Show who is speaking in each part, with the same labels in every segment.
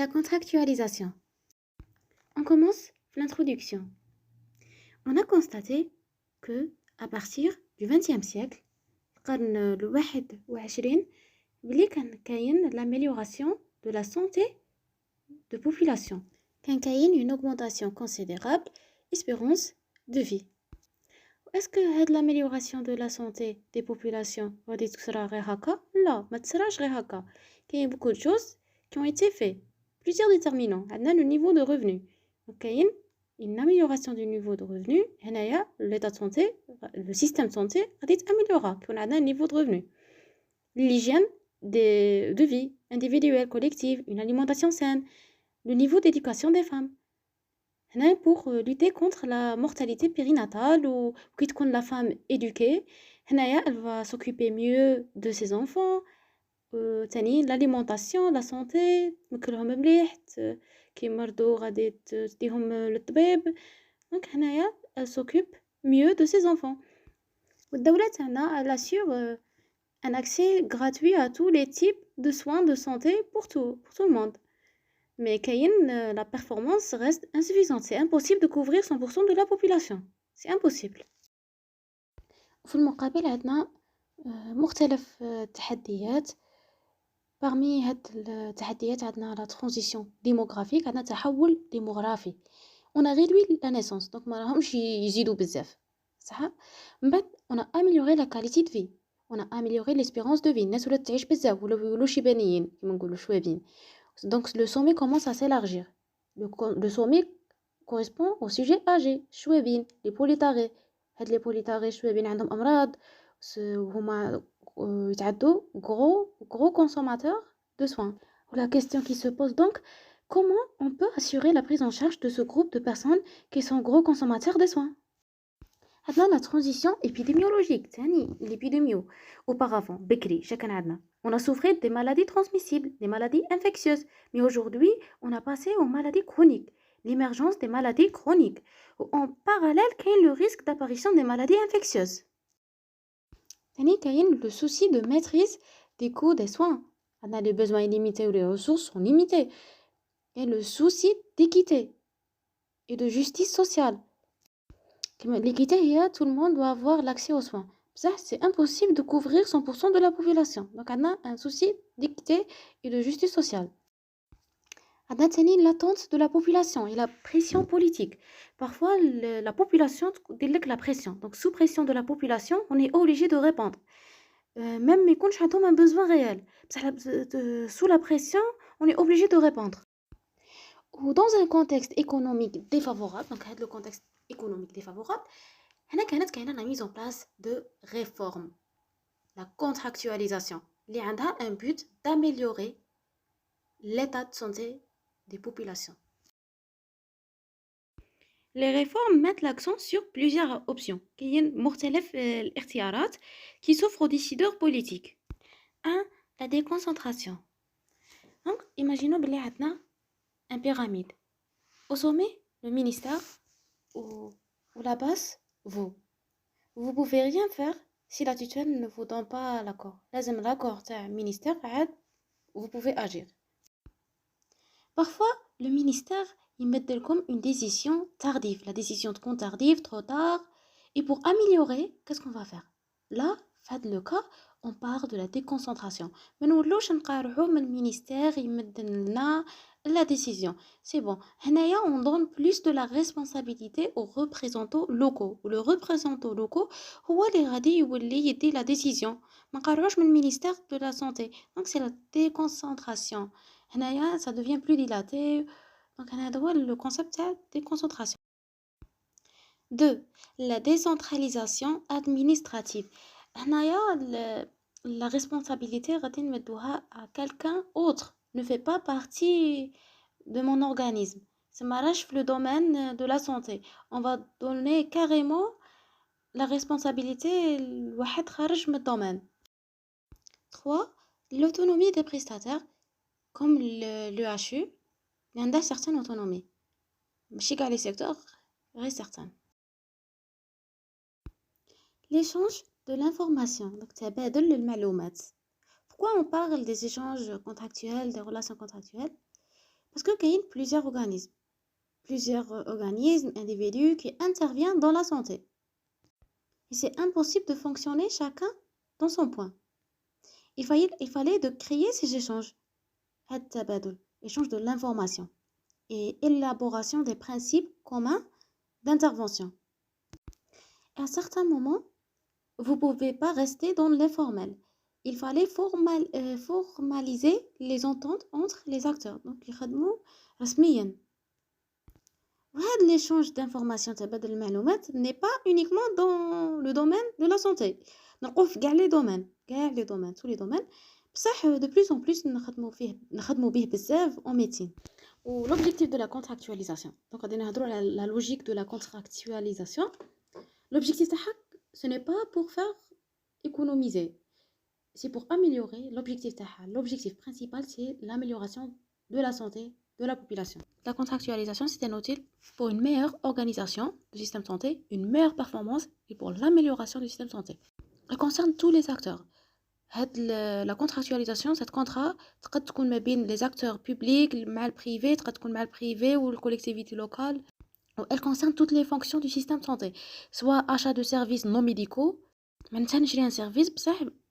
Speaker 1: La contractualisation. On commence l'introduction. On a constaté que à partir du XXe siècle, القرن الواحد وعشرين بلي كاين l'amélioration de la santé de population. كان كاين une augmentation considérable espérance de vie. Est-ce que هاد l'amélioration de la santé des populations غادي تصرا غير هكا؟ لا ما تصراش غير هكا. كاين beaucoup de choses qui ont été faits. Plusieurs déterminants. عندنا le niveau de revenu. Donc كاين une amélioration du niveau de revenu. هنايا l'état de santé, le système de santé غادي يتاميليورا كون عندنا un niveau de revenu. L'hygiène de vie individuelle, collective, une alimentation saine, le niveau d'éducation des femmes. Pour lutter contre la mortalité périnatale ou quand la femme éduquée, elle va s'occuper mieux de ses enfants, l'alimentation, la santé, ماكلهم مليح كي مرضوا غادي تديهم للطبيب. Donc elle s'occupe mieux de ses enfants. والدولة تاعنا elle assure un accès gratuit à tous les types de soins de santé pour tout le monde. Mais la performance reste insuffisante. C'est impossible de couvrir 100% de la population. C'est impossible. في المقابل عندنا مختلف التحديات. Parmi هاد التحديات عندنا la transition démographique, عندنا تحول démographique. On a réduit la naissance, donc ما راهمش يزيدوا بزاف. صح؟ من بعد on a amélioré la qualité de vie. On a amélioré l'espérance de vie. الناس ولات تعيش بزاف ولا يولوا شيبانيين كيما نقولوا شوابين. Donc le sommet commence à s'élargir. Le sommet correspond au sujet âgé, شوابين, les polytarés. هاد les polytarés شوابين عندهم أمراض وهما يتعدوا gros consommateurs de soins. La question qui se pose donc, comment on peut assurer la prise en charge de ce groupe de personnes qui sont gros consommateurs de soins? Maintenant, la transition épidémiologique, l'épidémio. Auparavant, Bekri, chacun عندنا. On a souffert des maladies transmissibles, des maladies infectieuses. Mais aujourd'hui, on a passé aux maladies chroniques, l'émergence des maladies chroniques. En parallèle, il y a le risque d'apparition des maladies infectieuses. Il y a le souci de maîtrise des coûts des soins. On a les besoins illimités ou les ressources sont limitées. Il y a le souci d'équité et de justice sociale. L'équité, tout le monde doit avoir l'accès aux soins. Ça, c'est impossible de couvrir 100% de la population. Donc, on a un souci d'équité et de justice sociale. On a l'attente de la population et la pression politique. Parfois, la population délègue la pression. Donc, sous pression de la population, on est obligé de répondre. Même mais quand on a un besoin réel. Sous la pression, on est obligé de répondre. Ou dans un contexte économique défavorable, donc le contexte économique défavorable, il y a la mise en place de réformes. La contractualisation, qui a un but d'améliorer l'état de santé des populations. Les réformes mettent l'accent sur plusieurs options. Il y a مختلف الاختيارات qui s'offrent aux décideurs politiques. 1. La déconcentration. Donc, imaginons qu'il y a un pyramide. Au sommet, le ministère ou la base, vous. Vous pouvez rien faire si la tutelle ne vous donne pas l'accord. لازم l'accord du ministère, vous pouvez agir. Parfois, le ministère il met comme une décision tardive. La décision de compte tardive, trop tard. Et pour améliorer, qu'est-ce qu'on va faire? Là, fait le cas, on part de la déconcentration. Mais nous, le ministère, il met la décision. C'est bon. On donne plus de la responsabilité aux représentants locaux. Le représentant locaux, il dit la décision. On ne le ministère de la santé. Donc, c'est la déconcentration. Ça devient plus dilaté. Donc, on a le concept de déconcentration. 2. La décentralisation administrative. La responsabilité à quelqu'un autre. Ne fait pas partie de mon organisme. C'est le domaine de la santé. On va donner carrément la responsabilité à le domaine. 3. L'autonomie des prestataires, comme l'EHU. Il y a une certaine autonomie. Mais dans les secteurs, reste certaine. L'échange de l'information. Donc, pourquoi on parle des échanges contractuels, des relations contractuelles? Parce qu'il y a plusieurs organismes, individus qui interviennent dans la santé. Et c'est impossible de fonctionner chacun dans son point. Il fallait de créer ces échanges, échange de l'information et élaboration des principes communs d'intervention. À un certain moment, vous ne pouvez pas rester dans l'informel. Il fallait formaliser les ententes entre les acteurs. Donc, يخدموا رسميا. L'échange d'informations تبادل المعلومات n'est pas uniquement dans le domaine de la santé. نلقوه في كاع les domaines, tous les domaines. بصح de plus en plus نخدموا به بزاف en médecine. Ou l'objectif de la contractualisation. Donc, on va dire la logique de la contractualisation. L'objectif ce n'est pas pour faire économiser, c'est pour améliorer l'objectif principal, c'est l'amélioration de la santé de la population. La contractualisation, c'est un outil pour une meilleure organisation du système de santé, une meilleure performance et pour l'amélioration du système de santé. Elle concerne tous les acteurs. La contractualisation, cette contrat, تقد تكون ما بين les acteurs publics مع البريفي, تقد تكون مع البريفي ou la collectivité locale. Elle concerne toutes les fonctions du système de santé, soit achat de services non médicaux, maintenant j'ai un service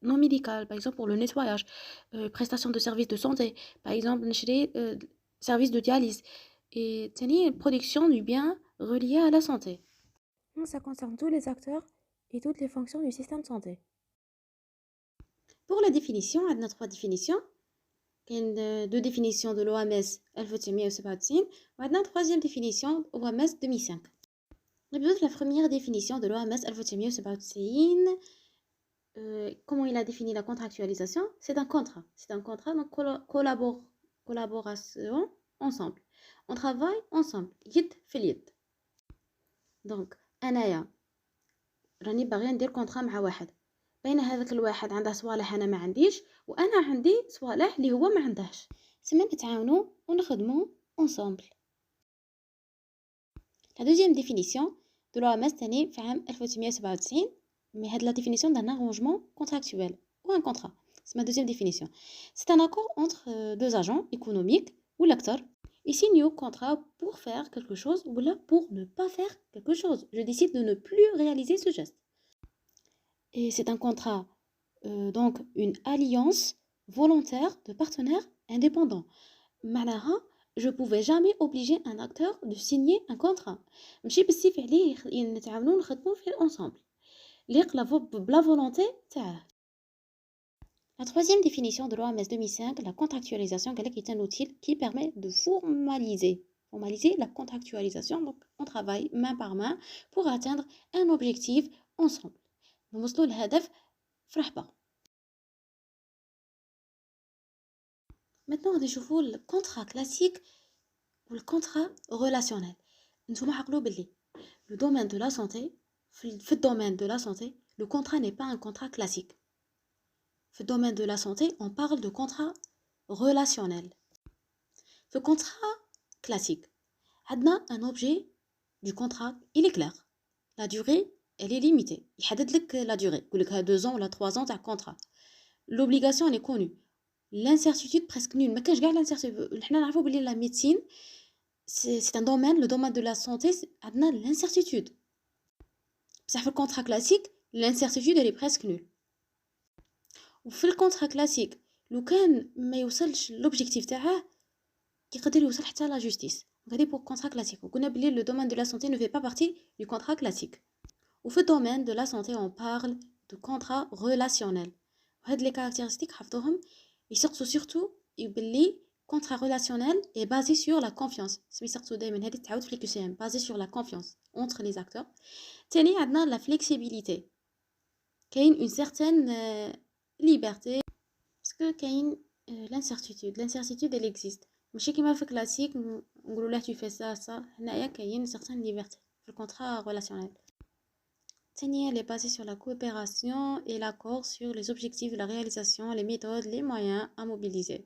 Speaker 1: non médical, par exemple pour le nettoyage, prestation de services de santé, par exemple j'ai service de dialyse, et production du bien relié à la santé. Donc ça concerne tous les acteurs et toutes les fonctions du système de santé. Pour la définition, on a 3 définitions. Il y a 2 définitions de l'OMS 1997 et une troisième définition de l'OMS 2005. La première définition de l'OMS 1997, comment il a défini la contractualisation? C'est un contrat. C'est un contrat, donc collaboration ensemble. On travaille ensemble. يد في اليد. Donc, أنايا راني باغية ندير كونطرا مع واحد. بين هذاك الواحد عنده صوالح أنا ما عنديش وأنا عندي صوالح اللي هو ما عندهاش. سما نتعاونوا ونخدموا ensemble. La deuxième définition de l'OMS تاني في عام 1997, mais هاد la définition d'un arrangement contractuel ou un contrat. C'est ma deuxième définition. C'est un accord entre 2 agents économiques ou l'acteur. Ils signent un contrat pour faire quelque chose ou là pour ne pas faire quelque chose. Je décide de ne plus réaliser ce geste. Et c'est un contrat, donc une alliance volontaire de partenaires indépendants. معناها je pouvais jamais obliger un acteur de signer un contrat. ماشي بالسيف عليه نتعاونوا نخدموا فيه ensemble. ليق la volonté تاعه. La troisième définition de l'OMS 2005, la contractualisation, est un outil qui permet de formaliser la contractualisation. Donc, on travaille main par main pour atteindre un objectif ensemble. نوصلوا لهدف في رحبة. Maintenant, on va voir le contrat classique ou le contrat relationnel. نتوما عقلوا باللي le domaine de la santé, في الdomaine de la santé, le contrat n'est pas un contrat classique. في le domaine de la santé, on parle de contrat relationnel. Le contrat classique, on a un objet du contrat, il est clair. La durée, elle est limitée. Il يحدد la durée. Il y a 2 ans ou 3 ans de contrat. L'obligation, elle est connue. L'incertitude presque nulle. Mais quand je regarde l'incertitude, la médecine, c'est un domaine, le domaine de la santé, on a l'incertitude. Pour le contrat classique, l'incertitude, elle est presque nulle. وفي الكونترا كلاسيك لو كان ما يوصلش لوبجيكتيف تاعه يقدر يوصل حتى لا جوستيس. غادي بور كونترا كلاسيك وقلنا بلي لو دومين دو لا سانتي ne fait pas partie du contrat classique. وفي الدومين دو لا سانتي on parle de contrat relationnel. وهاد لي كاركتيرستيك حفظوهم يسقسوا سورتو يبلي contrat relationnel est basé sur la confiance. سميتو دائما هذه تعاود في الكي basé sur la confiance entre les acteurs. ثاني عندنا la flexibilité. كاين une certaine liberté parce que كاين l'incertitude elle existe ماشي كيما في كلاسيك نقولوا له tu fais ça هنايا كاين certaine liberté في الكونترا relationnel. ثانيا elle est basée sur la coopération et l'accord sur les objectifs de la réalisation, les méthodes, les moyens à mobiliser.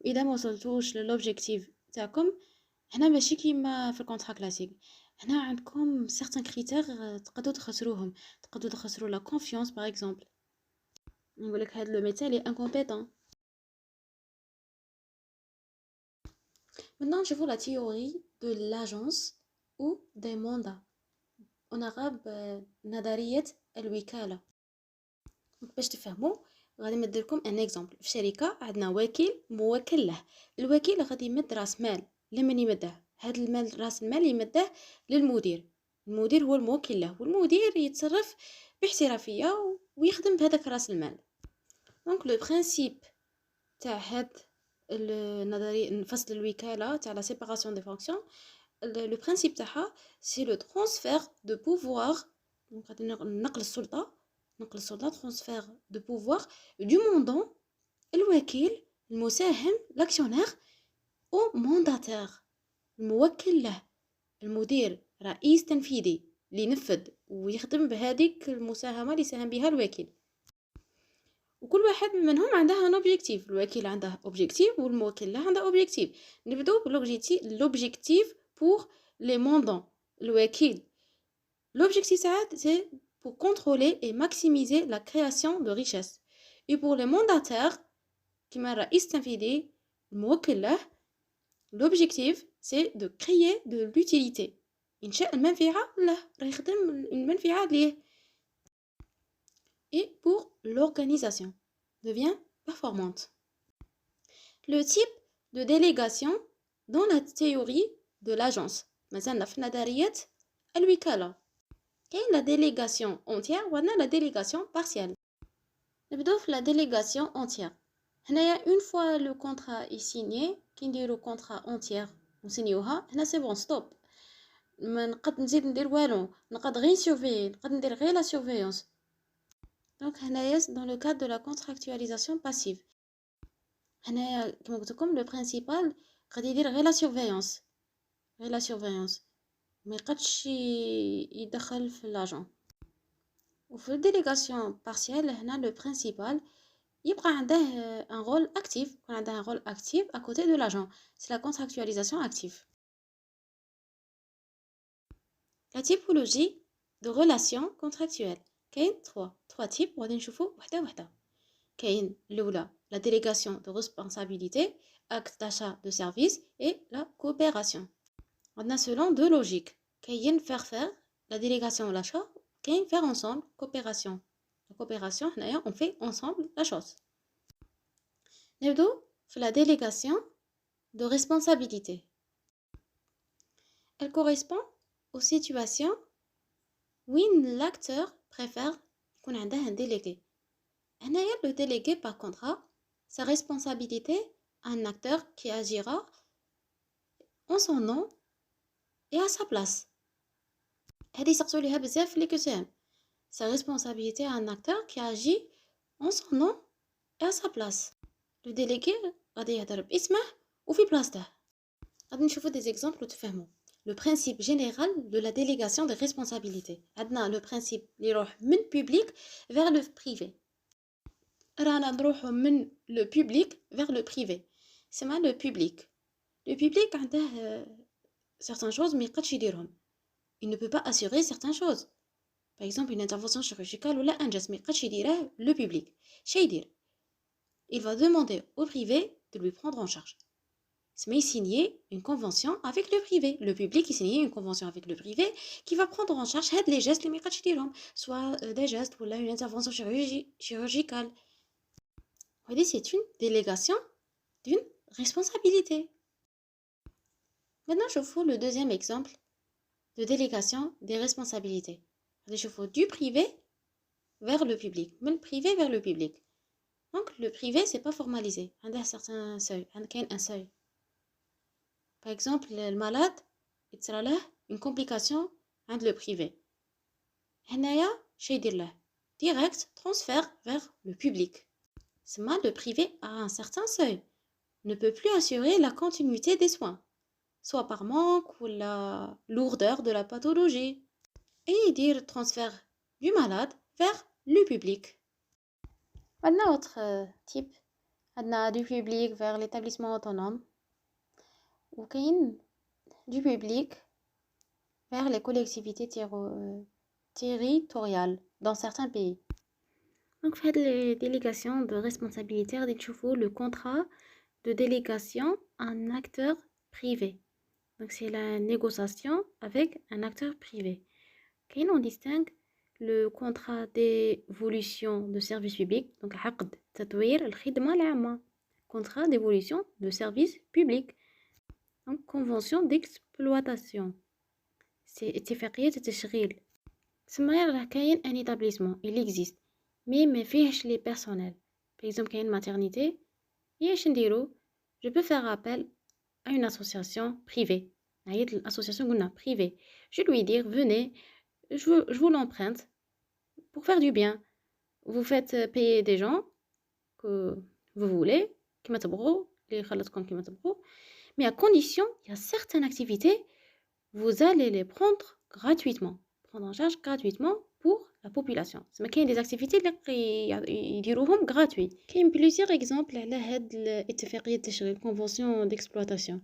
Speaker 1: اذا ما وصلتوش للobjectif تاعكم هنا ماشي كيما في الكونترا كلاسيك. هنا عندكم certains critères تقدروا تخسروا la confiance par exemple. نقول لك هذا le médecin il est incompétent Maintenant, je vois la théorie de l'agence ou des mandats. En arabe, نظرية الوكالة. باش تفهموا غادي نمد لكم ان اكزامبل. في شركه عندنا وكيل موكل له. الوكيل غادي يمد راس مال. لمن يمده؟ هذا المال، راس المال يمده للمدير. المدير هو الموكل له، والمدير يتصرف باحترافيه ويخدم بهذاك راس المال. دونك لو برينسيپ تاع هاد النظريه فصل الوكاله تاع لا سيباراسيون دي فونكسيون، لو برينسيپ تاعها سي لو ترانسفير دو بوفوار. دونك غادي نقل السلطه، transfert de pouvoir du mandant الوكيل المساهم l'actionnaire au mandataire الموكل له. المدير رئيس تنفيذي اللي ينفذ ويخدم بهذيك المساهمة اللي ساهم بها الوكيل. وكل واحد منهم عندها ان اوبجيكتيف. الوكيل عنده اوبجيكتيف والموكل له عنده اوبجيكتيف. نبداو بالاوبجيكتيف pour les mandants. الوكيل l'objectif c'est pour contrôler et maximiser la création de richesse. Et pour les mandataires, كما الرئيس التنفيذي الموكل له، l'objectif c'est de créer de l'utilité. إنشاء المنفعة له، راه يخدم المنفعة ليه. Et pour l'organisation devient performante. Le type de délégation dans la théorie de l'agence. مثلا في نظرية الوكالة كاين la délégation entière وعندنا la délégation partielle. نبداو في la délégation entière. هنايا une fois le contrat est signé كي نديرو contrat entière ونسينيوها هنا سي بون ستوب. ما نقد نزيد ندير والو، نقد غير نسورفي، نقد ندير غير لا سورفيونس. دونك هنايا dans le cadre de la contractualisation passive. هنايا كما قلت لكم لو برينسيبال غادي يدير غير لا سورفيونس، ما يقدش يدخل في لاجون. وفي الديليغاسيون بارسيال هنا لو برينسيبال يبقى عنده ان رول اكتيف، يكون عنده ان رول اكتيف à côté de l'agent. C'est la contractualisation active. La typologie de relations contractuelles. كاين 3 types وغادي نشوفوا وحده وحده. كاين الاولى la délégation de responsabilité, acte d'achat de service et la coopération. عندنا selon deux logiques. كاين faire la délégation l'achat، كاين faire ensemble coopération. La coopération هنايا on fait ensemble la chose. نبدو في la délégation de responsabilité. Elle correspond aux situations où l'acteur préfère يكون عنده un délégué. هنايا le délégué par contrat sa responsabilité à un acteur qui agira en son nom et à sa place. هذه يسقسوا ليها بزاف في لي كوسام. Sa responsabilité à un acteur qui agit en son nom et à sa place. Le délégué غادي يهضر باسمه وفي بلاصته. غادي نشوفوا des exemples وتفهموا. Le principe général de la délégation des responsabilités. عندنا le principe اللي يروح من public vers le privé. رانا نروحوا من le public vers le privé. سما le public. Le public عنده certaines choses ما يقدش يديرهم. Il ne peut pas assurer certaines choses. Par exemple, une intervention chirurgicale ou là un geste, mais قدش يديره le public. شي يدير؟ Il va demander au privé de lui prendre en charge. Mais signer une convention avec le privé. Le public il signe une convention avec le privé qui va prendre en charge les gestes اللي ما يقدش يديرهم, soit des gestes ou là une intervention chirurgicale. Vous c'est une délégation d'une responsabilité. Maintenant, je vous le deuxième exemple de délégation des responsabilités. Je vous du privé vers le public, mais le privé vers le public. Donc le privé c'est pas formalisé, il y a un certain seuil, un seuil. Par exemple, le malade, il sera là une complication avec le privé. هنايا شي يدير له direct transfert vers le public. C'est le privé à un certain seuil ne peut plus assurer la continuité des soins, soit par manque ou la lourdeur de la pathologie. Et il dit le transfert du malade vers le public. Un autre type, du public vers l'établissement autonome, ou du public vers les collectivités territoriales dans certains pays. Donc, faites les délégations de responsabilité, le contrat de délégation à un acteur privé. Donc c'est la négociation avec un acteur privé. Quand on distingue le contrat d'évolution de service public, donc عقد تطوير الخدمة العامة, contrat d'évolution de service public, donc convention d'exploitation, c'est اتفاقية التشغيل. تسمى راه كاين ان établissement il existe mais ما فيهش les personnels. par exemple كاين maternité, اش نديرو je peux faire appel à une association privée. عيط l'association قلنا privée, je lui dire venez, je vous l'emprunte pour faire du bien. Vous faites payer des gens que vous voulez, كيما تبغوا, اللي خلصكم كيما تبغوا, mais à condition, il y a certaines activités, vous allez les prendre en charge gratuitement pour la population. C'est كاين des activités اللي يديروهم gratuit. كاين plusieurs exemples على هاد الاتفاقية التشغيل, convention d'exploitation,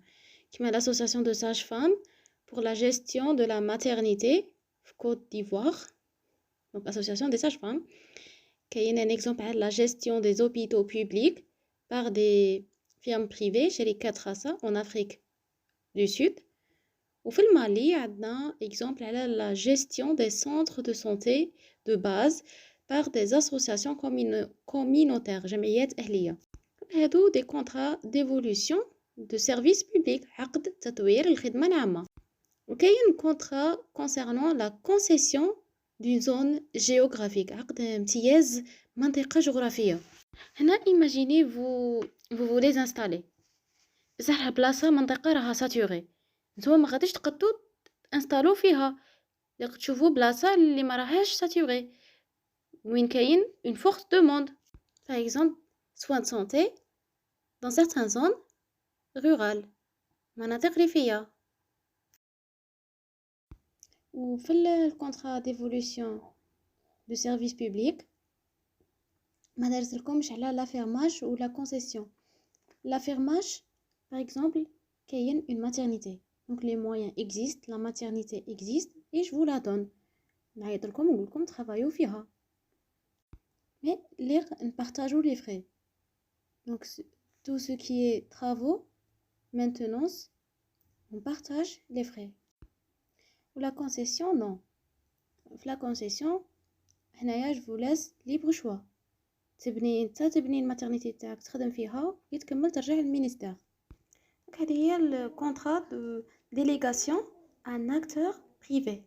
Speaker 1: كيما l'association de sages-femmes pour la gestion de la maternité في Côte d'Ivoire, donc association des sages-femmes. كاين un exemple على la gestion des hôpitaux publics par des firmes privées, شركات خاصة en Afrique du Sud. وفي المالي عندنا exemple على la gestion des centres de santé de base par des associations communautaires, جمعيات أهلية. هادو des contrats d'évolution de service public, عقد تطوير الخدمة العامة. وكاين contrat concernant la concession d'une zone géographique, عقد امتياز منطقة جغرافية. هنا imaginez vous voulez installer بصح بلاصة منطقة راها ساتوري, نتوما ما غاديش تقدروا انستالو فيها, لقد تشوفوا بلاصة اللي ما راهاش ساتوري وين كاين une forte demande. par exemple soins de santé dans certaines zones rurales, مناطق ريفية. وفي الكونترا ديفولوسيون دو سيرفيس بوبليك ما درتلكمش على لافيرماج ولا كونسيسيون. لافيرماج par exemple كاين une maternité, donc les moyens existent, la maternité existe et je vous la donne, نعيط لكم ونقول لكم ترافايو فيها, mais لير نبارطاجو les frais. donc tout ce qui est travaux, maintenance, on partage les frais. ou la concession non, la concession هنايا je vous laisse libre choix, تبني الماترنيتي تاعك تخدم فيها يتكمل ترجع للمينيستير. هذه هي الكونترا دو ديليغاسيون ان اكتور بريفي.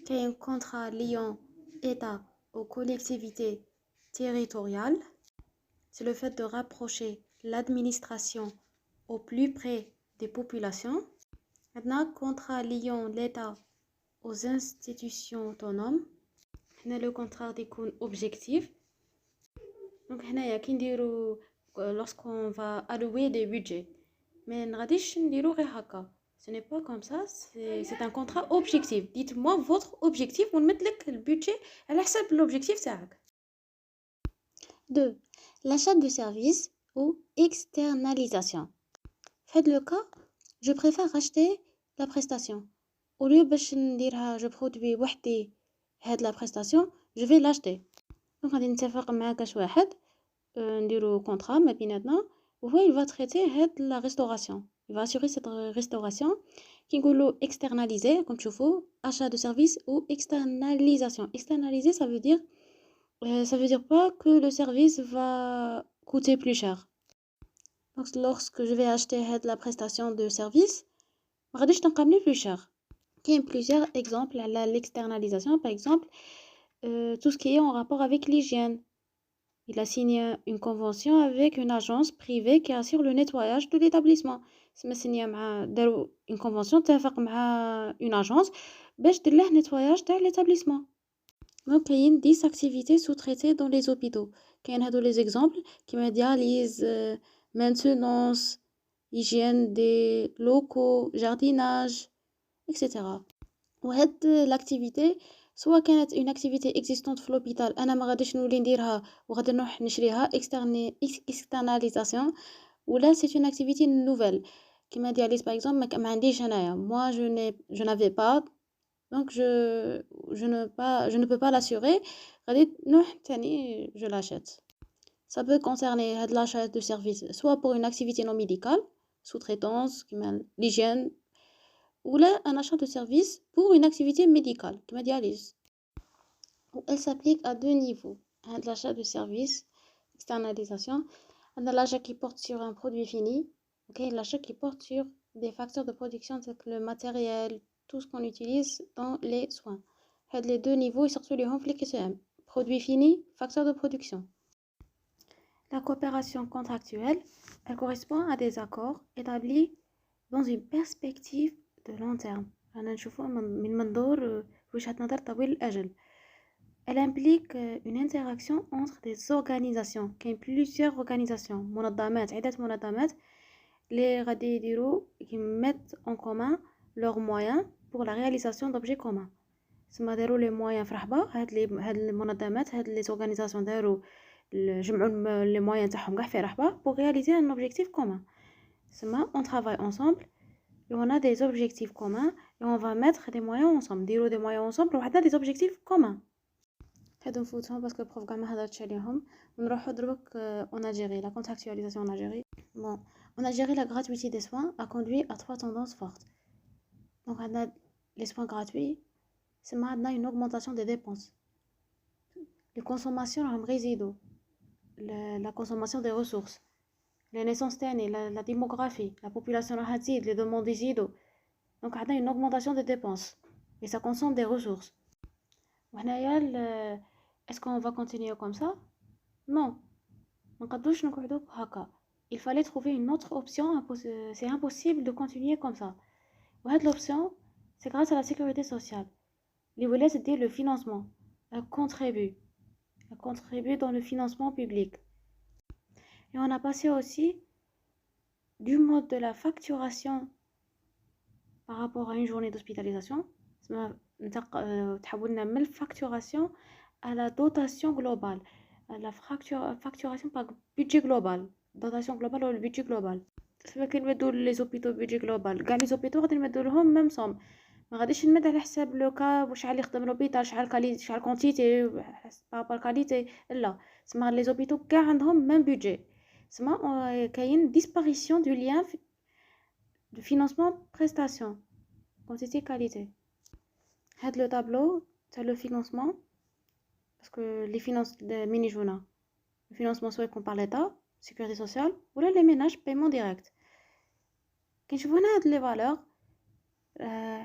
Speaker 1: كاين كونترا ليون état aux collectivités territoriales, c'est le fait de rapprocher l'administration au plus près des populations. عندنا كونترا ليون l'état aux institutions autonomes, هنا لو كونترا يكون objectif. donc هنايا كي نديرو lorsqu'on va allouer des budgets, mais نغاديش نديرو غير هكا, ce n'est pas comme ça, c'est un contrat objectif. dites-moi votre objectif ونمدلك البودجي على حسب l'objectif تاعك. 2. L'achat de services ou externalisation. Faites le cas, je préfère acheter la prestation. Au lieu باش نديرها je produis وحدي هاد la prestation, je vais l'acheter. donc غادي نتفق مع كاش واحد, نديرو contrat ما بيناتنا, وهو il va traiter هاد la restauration, il va assurer cette restauration. كي نقولو externaliser comme تشوفوا achat de service ou externalisation. externaliser ça veut dire pas que le service va coûter plus cher. donc lorsque je vais acheter la prestation de service ما غاديش تنقابني plus cher. كاين plusieurs exemples على l'externalisation. par exemple tout ce qui est en rapport avec l'hygiène, il a signé une convention avec une agence privée qui assure le nettoyage de l'établissement. سما signé مع داروا une convention, اتفق مع une agence باش دير له nettoyage تاع l'établissement. donc كاين 10 activités sous-traitées dans les hôpitaux. كاين هادو les exemples كيما dialyse, maintenance, hygiène des locaux, jardinage, etc. وهاد l'activité سواء كانت une activité existante في l'hôpital انا ما غاديش نولي نديرها وغادي نروح نشريها externalisation, ولا c'est une activité nouvelle كيما dialyse par exemple ما عنديش انايا, moi je n'avais pas, donc je ne peux pas l'assurer, غادي نروح تاني je l'achète. ça peut concerner هاد l'achat de service soit pour une activité non médicale, sous-traitance كيما l'hygiène ولا un achat de service pour une activité médicale كيما dialyse. Elle s'applique à deux niveaux. L'achat de service, externalisation, l'achat qui porte sur un produit fini, okay, l'achat qui porte sur des facteurs de production tels que le matériel, tout ce qu'on utilise dans les soins. Les deux niveaux, ils sortent les KCM. Produit fini, facteur de production. La coopération contractuelle, elle correspond à des accords établis dans une perspective de long terme. Elle implique une interaction entre des organisations, plusieurs organisations, qui mettent en commun leurs moyens pour la réalisation d'objets communs. سما داروا les moyens في رحبة هاد المنظمات هاد les organisations داروا جمعوا les moyens تاعهم كاع في رحبة pour réaliser un objectif commun. سما on travaille ensemble et on a des objectifs communs et on va mettre des moyens ensemble نديروا des moyens ensemble وحنا des objectifs communs. هادو نفوتهم باسكو البروف كاع ما هضرتش عليهم ونروحو دروك en Algérie la contractualisation en Algérie. Bon, en Algérie la gratuité des soins a conduit à trois tendances fortes. Donc on a les soins gratuits, c'est maintenant une augmentation des dépenses. Les consommations résiduent, la consommation des ressources, les naissances tannées, la démographie, la population ratide, les demandes résiduent. Donc on a une augmentation des dépenses et ça consomme des ressources. Est-ce qu'on va continuer comme ça? Non. Il fallait trouver une autre option, c'est impossible de continuer comme ça. L'option, c'est grâce à la sécurité sociale. Les volets, c'était le financement. Elle contribue dans le financement public. Et on a passé aussi du mode de la facturation par rapport à une journée d'hospitalisation, facturation à la dotation globale, à la facturation par budget global, dotation globale ou le budget global. C'est vrai qu'ils mettent les hôpitaux budget global. Les hôpitaux غادي نمدوا لهم même somme. ما غاديش نمد على حساب لوكا وشحال يخدم لوبيتال شحال كاليتي شحال كونتيتي بارابار كاليتي لا سما لي زوبيتو كاع عندهم ميم بودجي سما كاين ديسباريسيون دو لien de financement prestation quantité qualité. هاد لو طابلو تاع لو financement parce que les finances mini jouna le financement soit par l'état sécurité sociale ou les ménages paiement direct كنشوفوا هنا هاد لي فالور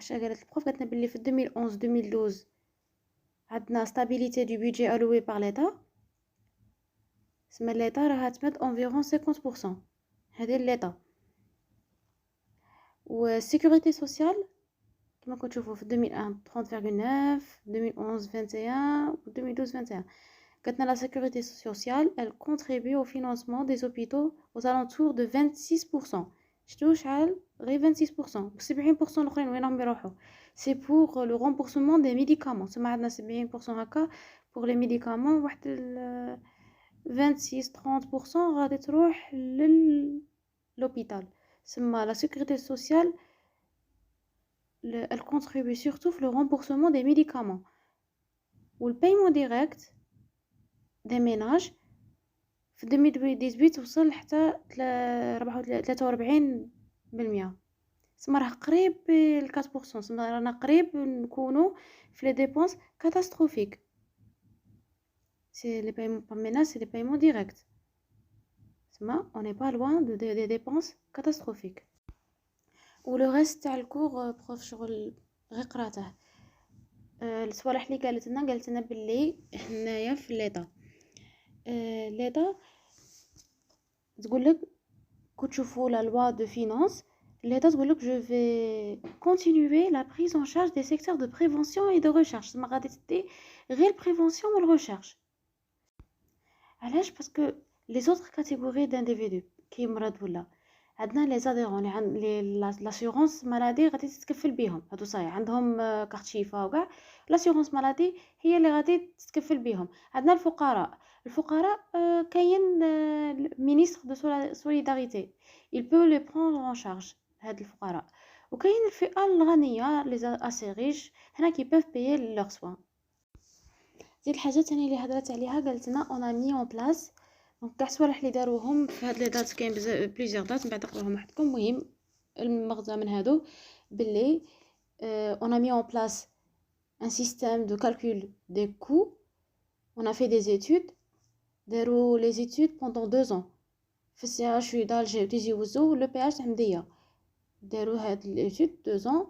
Speaker 1: قالت البروف قالتنا بلي في 2011 2012 عندنا stabilité du budget alloué par l'état سما l'état راها تمد environ 50% هذه l'état و sécurité sociale كما كنشوفوا في 2001 30,9 2011 21 و 2012 21 قالتنا la sécurité sociale elle contribue au financement des hôpitaux aux alentours de 26%. شتو شحال غير 26% و 70% الاخرين وين راهم يروحوا سي بور لو رامبورسمون دي ميديكامون سما عندنا 70% هكا بور لي ميديكامون واحد 26 30% غادي تروح للوبيتال سما لا sécurité sociale elle contribue surtout في le remboursement des médicaments ou le paiement direct des ménages في 2018 وصل حتى 43% سما راه قريب ل 4% سما رانا قريب نكونوا في لي ديبونس كاتاستروفيك سي لي بايمون par ménage c'est les paiements directs سما on n'est pas loin de des dépenses catastrophiques و لو ريست تاع الكور بروف شغل غير قراته الصوالح اللي قالت لنا باللي حنايا في ليطا ليطا تقولك كنت تشوفوا لا لوا دو فينانس ليطا تقولك جو في كونتينيوي لا بريز ان شارج دي سيكتور دو بريفونسيون اي دو ريشيرش ما غادي تدي غير البريفونسيون والريشيرش علاش باسكو لي زوتر كاتيجوري دانديفيدو كي مرض ولا عندنا لي زاديرون لي لاسيورونس مالادي غادي تتكفل بهم هادو صايع عندهم كارت شيفا وكاع لاسيورونس مالادي هي اللي غادي تتكفل بهم عندنا الفقراء كاين مينيستر دو سوليداريتي il peut les prendre en charge هاد الفقراء وكاين الفئه الغنيه لي اسيريش هنا كي peuvent payer leurs soins. زيد الحاجه الثانيه اللي هضرت عليها قالت لنا on a mis en place دونك كاع الصوالح اللي داروهم في هاد لي دات كاين بزاف بليزيور دات من بعد نقراهم وحدكم. المهم المغزى من هادو باللي on a mis en place un système de calcul des coûts. On a fait des études. داروا les études pendant 2 ans في السي اش يو d'Alger وتيجي يوزو لو بي اش تاع مدية. داروا هاد l'étude 2 ans.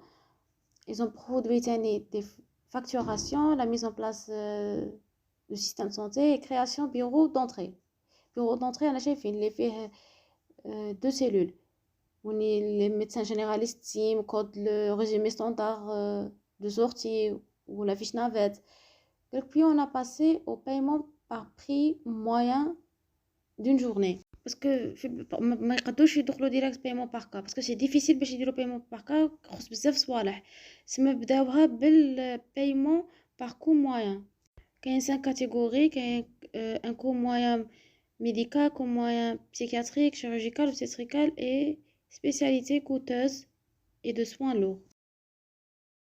Speaker 1: Ils ont produit des facturations, la mise en place du système de santé et création bureau d'entrée. Bureau d'entrée أنا شايفين اللي فيه 2 cellules. وني les médecins généralistes code le résumé standard de sortie ou la fiche navette. Puis on a passé au paiement par prix moyen d'une journée. Parce que ما يقدروش يدخلوا direct paiement par cas parce que c'est difficile باش يديروا paiement par cas خص بزاف صوالح. سما بداوها paiement par coût moyen. كاين 5 catégories. كاين un coût moyen médical, coût moyen psychiatrique, chirurgical, obstétrical et spécialité coûteuse et de soins lourds.